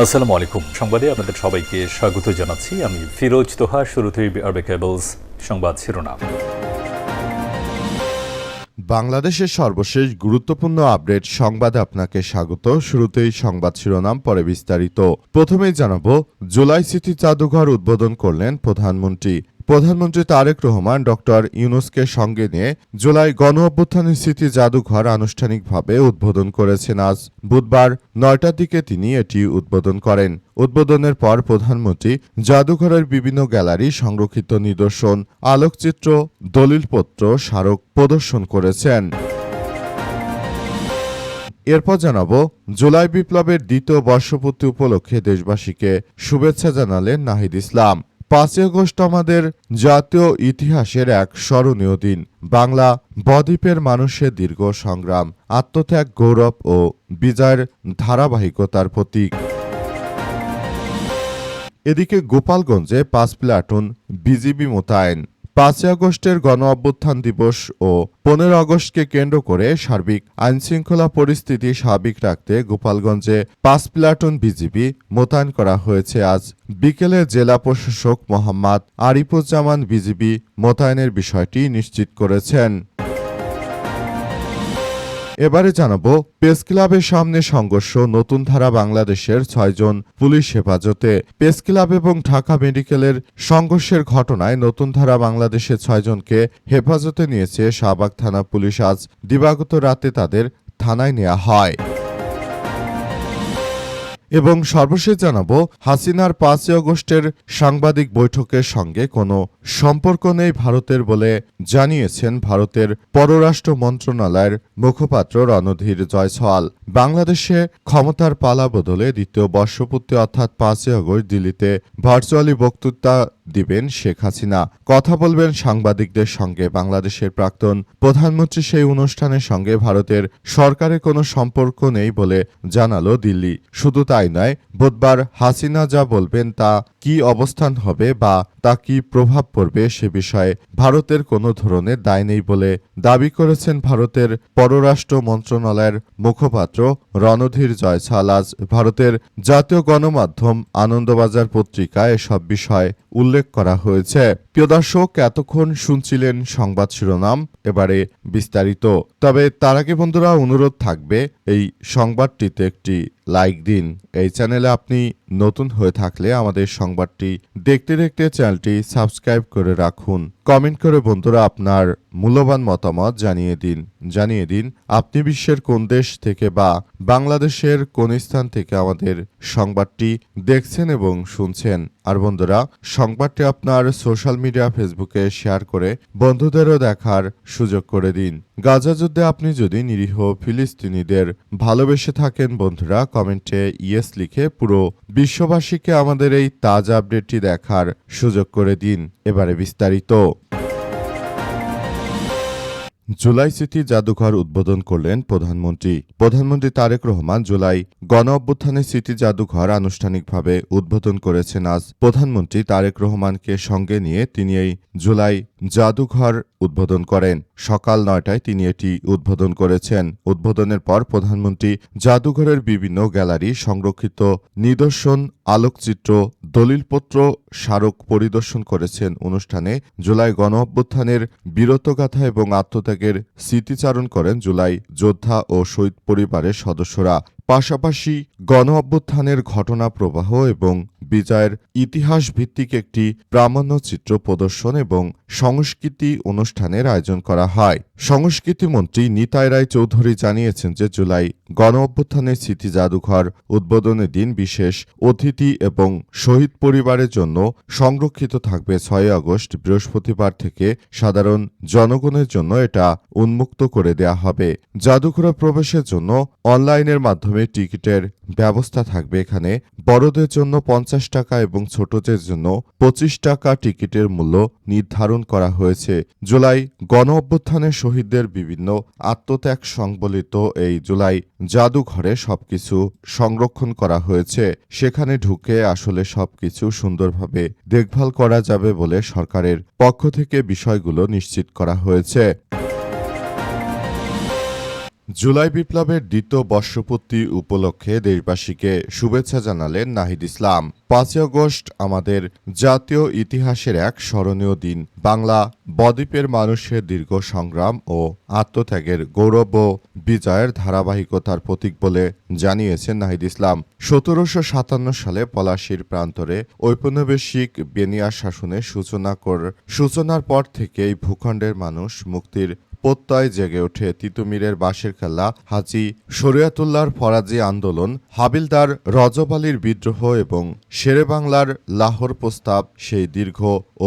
আসসালামু আলাইকুম। সংবাদে আপনাদের সবাইকে স্বাগত জানাচ্ছি। আমি ফিরোজ তোহা। শুরুতেই আরবে কেবলস সংবাদ শিরোনাম। বাংলাদেশের সর্বশেষ গুরুত্বপূর্ণ আপডেট সংবাদে আপনাকে স্বাগত। শুরুতেই সংবাদ শিরোনাম, পরে বিস্তারিত। প্রথমেই জানাবো, জুলাই স্মৃতি জাদুঘর উদ্বোধন করলেন প্রধানমন্ত্রী। প্রধানমন্ত্রী তারেক রহমান ডক্টর ইউনূসকে সঙ্গে নিয়ে জুলাই গণ অভ্যুত্থানের স্মৃতি জাদুঘর আনুষ্ঠানিকভাবে উদ্বোধন করেছেন। আজ বুধবার ৯টার দিকে তিনি এটি উদ্বোধন করেন। উদ্বোধনের পর প্রধানমন্ত্রী জাদুঘরের বিভিন্ন গ্যালারি, সংরক্ষিত নিদর্শন, আলোকচিত্র, দলিলপত্র, স্মারক প্রদর্শন করেছেন। এরপর জানাবো, জুলাই বিপ্লবের দ্বিতীয় বর্ষপূর্তি উপলক্ষে দেশবাসীকে শুভেচ্ছা জানালেন নাহিদ ইসলাম। ৫ই আগস্ট আমাদের জাতীয় ইতিহাসের এক স্মরণীয় দিন। বাংলা বদ্বীপের মানুষের দীর্ঘ সংগ্রাম, আত্মত্যাগ, গৌরব ও বিজয়ের ধারাবাহিকতার প্রতীক। এদিকে গোপালগঞ্জে ৫ প্লাটুন বিজিবি মোতায়েন। ৫ই আগস্টের গণ অভ্যুত্থান দিবস ও ১৫ আগস্টকে কেন্দ্র করে সার্বিক আইনশৃঙ্খলা পরিস্থিতি স্বাভাবিক রাখতে গোপালগঞ্জে ৫ প্লাটুন বিজিবি মোতায়েন করা হয়েছে। আজ বিকেলে জেলা প্রশাসক মোহাম্মদ আরিফুজ্জামান বিজিবি মোতায়েনের বিষয়টি নিশ্চিত করেছেন। এবারে জানাবো, প্রেস ক্লাবের সামনে সংঘর্ষ, নতুন ধারা বাংলাদেশের ৬ জন পুলিশ হেফাজতে। প্রেস ক্লাব এবং ঢাকা মেডিকেলের সংঘর্ষের ঘটনায় নতুন ধারা বাংলাদেশের ৬ জনকে হেফাজতে নিয়েছে শাহবাগ থানা পুলিশ। আজ দিবাগত রাতে তাদের থানায় নেওয়া হয়। এবং সর্বশেষ জানাবো, হাসিনার ৫ই আগস্টের সাংবাদিক বৈঠকের সঙ্গে কোনো সম্পর্ক নেই ভারতের বলে জানিয়েছেন ভারতের পররাষ্ট্র মন্ত্রণালয়ের মুখপাত্র রণধীর জয়সওয়াল। বাংলাদেশে ক্ষমতার পালা বদলে দ্বিতীয় বর্ষপূর্তি অর্থাৎ ৫ই আগস্ট দিল্লিতে ভার্চুয়ালি বক্তৃতা দিবেন শেখ হাসিনা। কথা বলবেন সাংবাদিকদের সঙ্গে। বাংলাদেশের প্রাক্তন প্রধানমন্ত্রী সেই অনুষ্ঠানের সঙ্গে ভারতের সরকারের কোনো সম্পর্ক নেই বলে জানালো দিল্লি। শুধু তাই নয়, বুধবার হাসিনা যা বলবেন তা কি অবস্থান হবে বা তা কি প্রভাব পড়বে সে বিষয়ে ভারতের কোনো ধরনের দায় নেই বলে দাবি করেছেন ভারতের পররাষ্ট্র মন্ত্রণালয়ের মুখপাত্র রণধীর জয়সওয়াল। আজ ভারতের জাতীয় গণমাধ্যম আনন্দবাজার পত্রিকায় এসব বিষয় উল্লেখ করা হয়েছে। প্রিয় দর্শক, এতক্ষণ শুনছিলেন সংবাদ শিরোনাম, এবারে বিস্তারিত। তবে তার আগে বন্ধুরা, অনুরোধ থাকবে এই সংবাদটিতে একটি লাইক দিন। এই চ্যানেলে আপনি নতুন হয়ে থাকলে আমাদের সংবাদটি দেখতে দেখতে চ্যানেলটি সাবস্ক্রাইব করে রাখুন। কমেন্ট করে বন্ধুরা আপনার মূল্যবান মতামত জানিয়ে দিন আপনি বিশ্বের কোন দেশ থেকে বা বাংলাদেশের কোন স্থান থেকে আমাদের সংবাদটি দেখছেন এবং শুনছেন। আর বন্ধুরা, সংবাদটি আপনার সোশ্যাল মিডিয়া ফেসবুকে শেয়ার করে বন্ধুদেরও দেখার সুযোগ করে দিন। গাজা যুদ্ধে আপনি যদি নিরীহ ফিলিস্তিনিদের ভালোবেসে থাকেন বন্ধুরা, কমেন্টে ইয়েস লিখে পুরো বিশ্ববাসীকে আমাদের এই তাজা আপডেটটি দেখার সুযোগ করে দিন। এবারে বিস্তারিত। জুলাই স্মৃতি জাদুঘর উদ্বোধন করলেন প্রধানমন্ত্রী। প্রধানমন্ত্রী তারেক রহমান জুলাই গণ অভ্যুত্থানের স্মৃতি জাদুঘর আনুষ্ঠানিকভাবে উদ্বোধন করেছেন। আজ প্রধানমন্ত্রী তারেক রহমানকে সঙ্গে নিয়ে তিনি এই জুলাই জাদুঘর উদ্বোধন করেন। সকাল ৯টায় তিনি এটি উদ্বোধন করেছেন। উদ্বোধনের পর প্রধানমন্ত্রী জাদুঘরের বিভিন্ন গ্যালারি, সংরক্ষিত নিদর্শন, আলোকচিত্র, দলিলপত্র, স্মারক পরিদর্শন করেছেন। অনুষ্ঠানে জুলাই গণ অভ্যুত্থানের বীরত্বগাথা এবং আত্মত্যাগের স্মৃতিচারণ করেন জুলাই যোদ্ধা ও শহীদ পরিবারের সদস্যরা। পাশাপাশি গণ অভ্যুত্থানের ঘটনা প্রবাহ এবং বিজয়ের ইতিহাস ভিত্তিক একটি প্রামাণ্যচিত্র প্রদর্শন এবং সংস্কৃতি অনুষ্ঠানের আয়োজন করা হয়। সংস্কৃতিমন্ত্রী নিতাই রায় চৌধুরী জানিয়েছেন যে জুলাই গণ অভ্যুত্থানের স্মৃতি জাদুঘর উদ্বোধনের দিন বিশেষ অতিথি এবং শহীদ পরিবারের জন্য সংরক্ষিত থাকবে। ৬ আগস্ট বৃহস্পতিবার থেকে সাধারণ জনগণের জন্য এটা উন্মুক্ত করে দেয়া হবে। জাদুঘরে প্রবেশের জন্য অনলাইনের মাধ্যমে টিকিটের ব্যবস্থা থাকবে। এখানে বড়দের জন্য ৫০ টাকা এবং ছোটদের জন্য ২৫ টাকা টিকিটের মূল্য নির্ধারণ করা হয়েছে। জুলাই গণ অভ্যুত্থানের শহীদদের বিভিন্ন আত্মত্যাগ সংবলিত এই জুলাই জাদুঘরে সবকিছু সংরক্ষণ করা হয়েছে। সেখানে ঢুকে আসলে সবকিছু সুন্দরভাবে দেখভাল করা যাবে বলে সরকারের পক্ষ থেকে বিষয়গুলো নিশ্চিত করা হয়েছে। জুলাই বিপ্লবের দ্বিতীয় বর্ষপূর্তি উপলক্ষে দেশবাসীকে শুভেচ্ছা জানালেন নাহিদ ইসলাম। 5ই আগস্ট আমাদের জাতীয় ইতিহাসের এক স্মরণীয় দিন। বাংলা বদ্বীপের মানুষের দীর্ঘ সংগ্রাম ও আত্মত্যাগের গৌরব ও বিজয়ের ধারাবাহিকতার প্রতীক বলে জানিয়েছেন নাহিদ ইসলাম। 1757 সালে পলাশীর প্রান্তরে ঔপনিবেশিক বেনিয়া শাসনের সূচনার পর থেকেই ভূখণ্ডের মানুষ মুক্তির প্রত্যয় জেগে ওঠে। তিতুমিরের বাঁশের খেলা, হাজী শরিয়তুল্লাহর ফরাজি আন্দোলন, হাবিলদার রজব আলীর বিদ্রোহ এবং শেরেবাংলার লাহোর প্রস্তাব সেই দীর্ঘ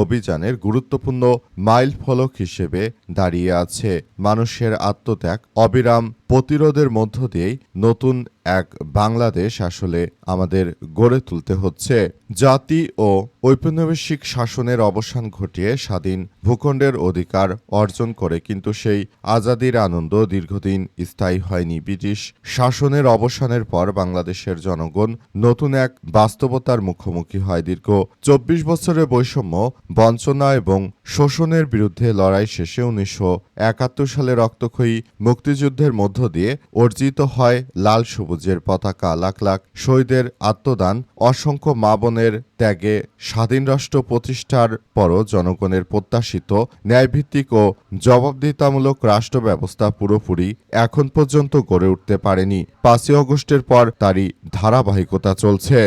অভিযানের গুরুত্বপূর্ণ মাইলফলক হিসেবে দাঁড়িয়ে আছে। মানুষের আত্মত্যাগ, অবিরাম প্রতিরোধের মধ্য দিয়েই নতুন এক বাংলাদেশ আসলে আমাদের গড়ে তুলতে হচ্ছে। জাতি ও ঔপনিবেশিক শাসনের অবসান ঘটিয়ে স্বাধীন ভূখণ্ডের অধিকার অর্জন করে, কিন্তু সেই আজাদির আনন্দ দীর্ঘদিন স্থায়ী হয়নি। ব্রিটিশ শাসনের অবসানের পর বাংলাদেশের জনগণ নতুন এক বাস্তবতার মুখোমুখি হয়। দীর্ঘ 24 বছরের বৈষম্য, বঞ্চনা এবং শোষণের বিরুদ্ধে লড়াই শেষে 1971 সালে রক্তক্ষয়ী মুক্তিযুদ্ধের মধ্য দিয়ে অর্জিত হয় লাল সবুজের পতাকা। লাখ লাখ শহীদের আত্মদান, অসংখ্য মা বোনের ত্যাগে স্বাধীন রাষ্ট্র প্রতিষ্ঠার পরও জনগণের প্রত্যাশিত ন্যায়ভিত্তিক ও জবাবদিহিতামূলক রাষ্ট্র ব্যবস্থা পুরোপুরি এখন পর্যন্ত গড়ে উঠতে পারেনি। 5ই আগস্টের পর তারই ধারাবাহিকতা চলছে।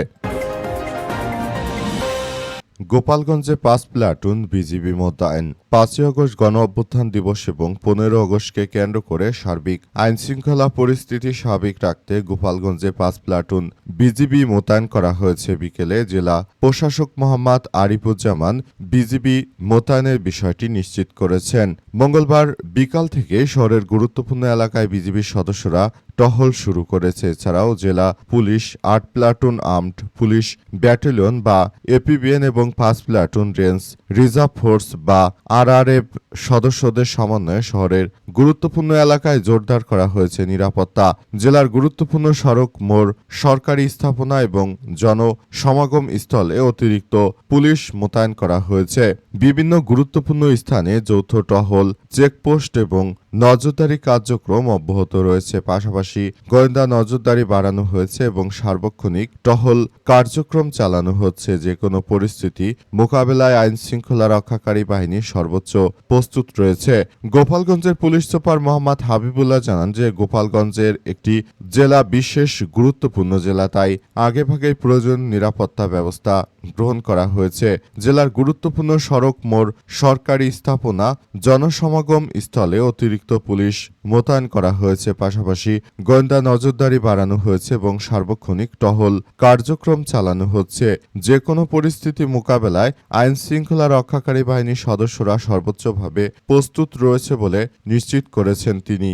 গোপালগঞ্জে 5 প্লাটুন বিজিবি মোতায়েন। 5ই আগস্ট গণ অভ্যুত্থান দিবস এবং 15 আগস্টকে কেন্দ্র করে সার্বিক আইনশৃঙ্খলা পরিস্থিতি স্বাভাবিক রাখতে গোপালগঞ্জে 5 প্লাটুন বিজিবি মোতায়েন করা হয়েছে। বিকেলে জেলা প্রশাসক মোহাম্মদ আরিফুজ্জামান বিজিবি মোতায়েনের বিষয়টি নিশ্চিত করেছেন। মঙ্গলবার বিকাল থেকে শহরের গুরুত্বপূর্ণ এলাকায় বিজিবির সদস্যরা টহল শুরু করেছে। এছাড়াও জেলা police 8 platoon armed police battalion বা এপিবিএন এবং 5 প্লাটুন রেঞ্জ রিজার্ভ ফোর্স বা আরআরএফ সদস্যদের সমন্বয়ে শহরের গুরুত্বপূর্ণ এলাকায় জোরদার করা হয়েছে নিরাপত্তা। জেলার গুরুত্বপূর্ণ সড়ক, মোড়, সরকারি স্থাপনা এবং জনসমাগম স্থলে অতিরিক্ত পুলিশ মোতায়েন করা হয়েছে। বিভিন্ন গুরুত্বপূর্ণ স্থানে যৌথ টহল, চেকপোস্ট এবং নজরদারি কার্যক্রম অব্যাহত রয়েছে। পাশাপাশি গোয়েন্দা নজরদারি বাড়ানো হয়েছে এবং সার্বক্ষণিক টহল কার্যক্রম চালানো হচ্ছে। যে কোনো পরিস্থিতি মোকাবেলায় আইন শৃঙ্খলা রক্ষাকারী বাহিনী সর্বোচ্চ প্রস্তুত রয়েছে। গোপালগঞ্জের পুলিশ সুপার মোহাম্মদ হাবিবুল্লাহ জানান যে গোপালগঞ্জের একটি জেলা বিশেষ গুরুত্বপূর্ণ জেলা, তাই আগেভাগেই প্রয়োজন নিরাপত্তা ব্যবস্থা গ্রহণ করা হয়েছে। জেলার গুরুত্বপূর্ণ সড়ক, মোড়, সরকারি স্থাপনা, জনসমাগম স্থলে অতিরিক্ত পুলিশ মোতায়েন করা হয়েছে। পাশাপাশি গোয়েন্দা নজরদারি বাড়ানো হয়েছে এবং সার্বক্ষণিক টহল কার্যক্রম চালানো হচ্ছে। যে কোনো পরিস্থিতি মোকাবেলায় আইন শৃঙ্খলা রক্ষাকারী বাহিনীর সদস্যরা সর্বোচ্চভাবে প্রস্তুত রয়েছে বলে নিশ্চিত করেছেন তিনি।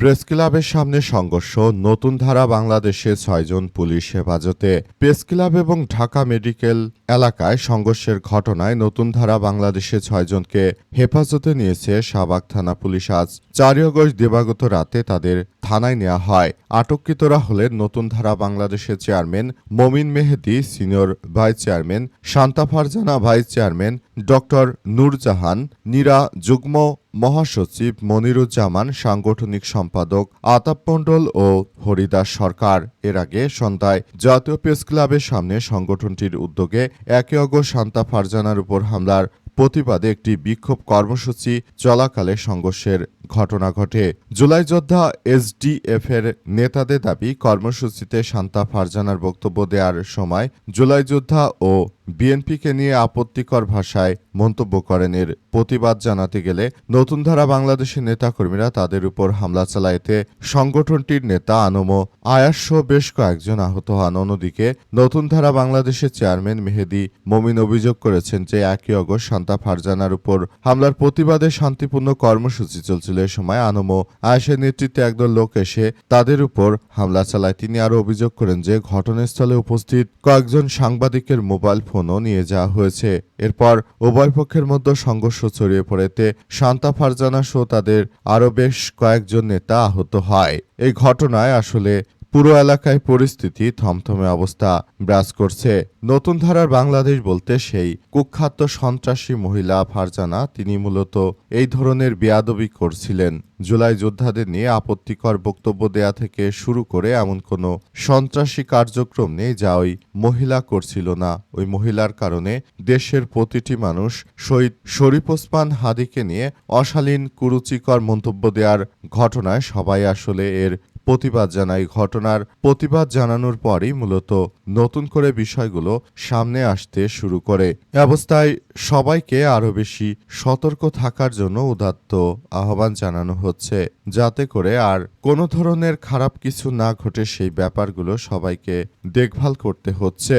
প্রেস ক্লাবের সামনে সংঘর্ষ, নতুন ধারা বাংলাদেশে 6 জন পুলিশ হেফাজতে। প্রেস ক্লাব এবং ঢাকা মেডিকেল এলাকায় সংঘর্ষের ঘটনায় নতুন ধারা বাংলাদেশে 6 জনকে হেফাজতে নিয়েছে শাহবাগ থানা পুলিশ। আজ 4 আগস্ট দিবাগত রাতে তাদের থানায় নেওয়া হয়। আটককৃতরা হলেন নতুন ধারা বাংলাদেশের chairman Momin Mehedi, senior vice chairman Shanta Farzana, vice chairman doctor Nurjahan, Nira, যুগ্ম মহাসচিব মনিরুজ্জামান, সাংগঠনিক সম্পাদক আতাপ মণ্ডল ও হরিদাস সরকার। এর আগে সন্ধ্যায় জাতীয় প্রেস ক্লাবের সামনে সংগঠনটির উদ্যোগে 1 আগস্ট শান্তা ফারজানার উপর হামলার প্রতিবাদে একটি বিক্ষোভ কর্মসূচি চলাকালে সংঘর্ষের ঘটনা ঘটে। জুলাই যোদ্ধা এসডিএফ এর নেতাদের দাবি, কর্মসূচিতে শান্তা ফারজানার বক্তব্য দেওয়ার সময় জুলাই যোদ্ধা ও বিএনপিকে নিয়ে আপত্তিকর ভাষায় মন্তব্য করেন। এর প্রতিবাদ জানাতে গেলে নতুন ধারা বাংলাদেশের নেতাকর্মীরা তাদের উপর হামলা চালায়। এতে সংগঠনটির নেতা আনম আয়াসসহ বেশ কয়েকজন আহত হন। অন্যদিকে নতুন ধারা বাংলাদেশের চেয়ারম্যান মেহেদী মমিন অভিযোগ করেছেন যে 1 আগস্ট শান্তা ফারজানার উপর হামলার প্রতিবাদে শান্তিপূর্ণ কর্মসূচি চলছিল। এ সময় আনম আয়াসের নেতৃত্বে একদল লোক এসে তাদের উপর হামলা চালায়। তিনি আরও অভিযোগ করেন যে ঘটনাস্থলে উপস্থিত কয়েকজন সাংবাদিকের মোবাইল ফোনও নিয়ে যাওয়া হয়েছে। এরপর উভয় পক্ষের মধ্যে সংঘর্ষ ছড়িয়ে পড়েতে শান্তা ফারজানা সহ তাদের আরও বেশ কয়েকজন নেতা আহত হয়। এই ঘটনায় আসলে পুরো এলাকায় পরিস্থিতি থমথমে অবস্থা বিরাজ করছে। নতুন ধারার বাংলাদেশ বলতে সেই কুখ্যাত সন্ত্রাসী মহিলা ফারজানা, তিনি মূলত এই ধরনের বেয়াদবি করছিলেন। জুলাই যোদ্ধাদের নিয়ে আপত্তিকর বক্তব্য দেয়া থেকে শুরু করে এমন কোনো সন্ত্রাসী কার্যক্রম নেই যা ওই মহিলা করছিল না। ওই মহিলার কারণে দেশের প্রতিটি মানুষ শহীদ শরীফ ওসমান হাদিকে নিয়ে অশালীন কুরুচিকর মন্তব্য দেওয়ার ঘটনায় সবাই আসলে এর প্রতিবাদ জানায়। ঘটনার প্রতিবাদ জানানোর পরই মূলত নতুন করে বিষয়গুলো সামনে আসতে শুরু করে। এ অবস্থায় সবাইকে আরও বেশি সতর্ক থাকার জন্য উদাত্ত আহ্বান জানানো হচ্ছে, যাতে করে আর কোনো ধরনের খারাপ কিছু না ঘটে সেই ব্যাপারগুলো সবাইকে দেখভাল করতে হচ্ছে।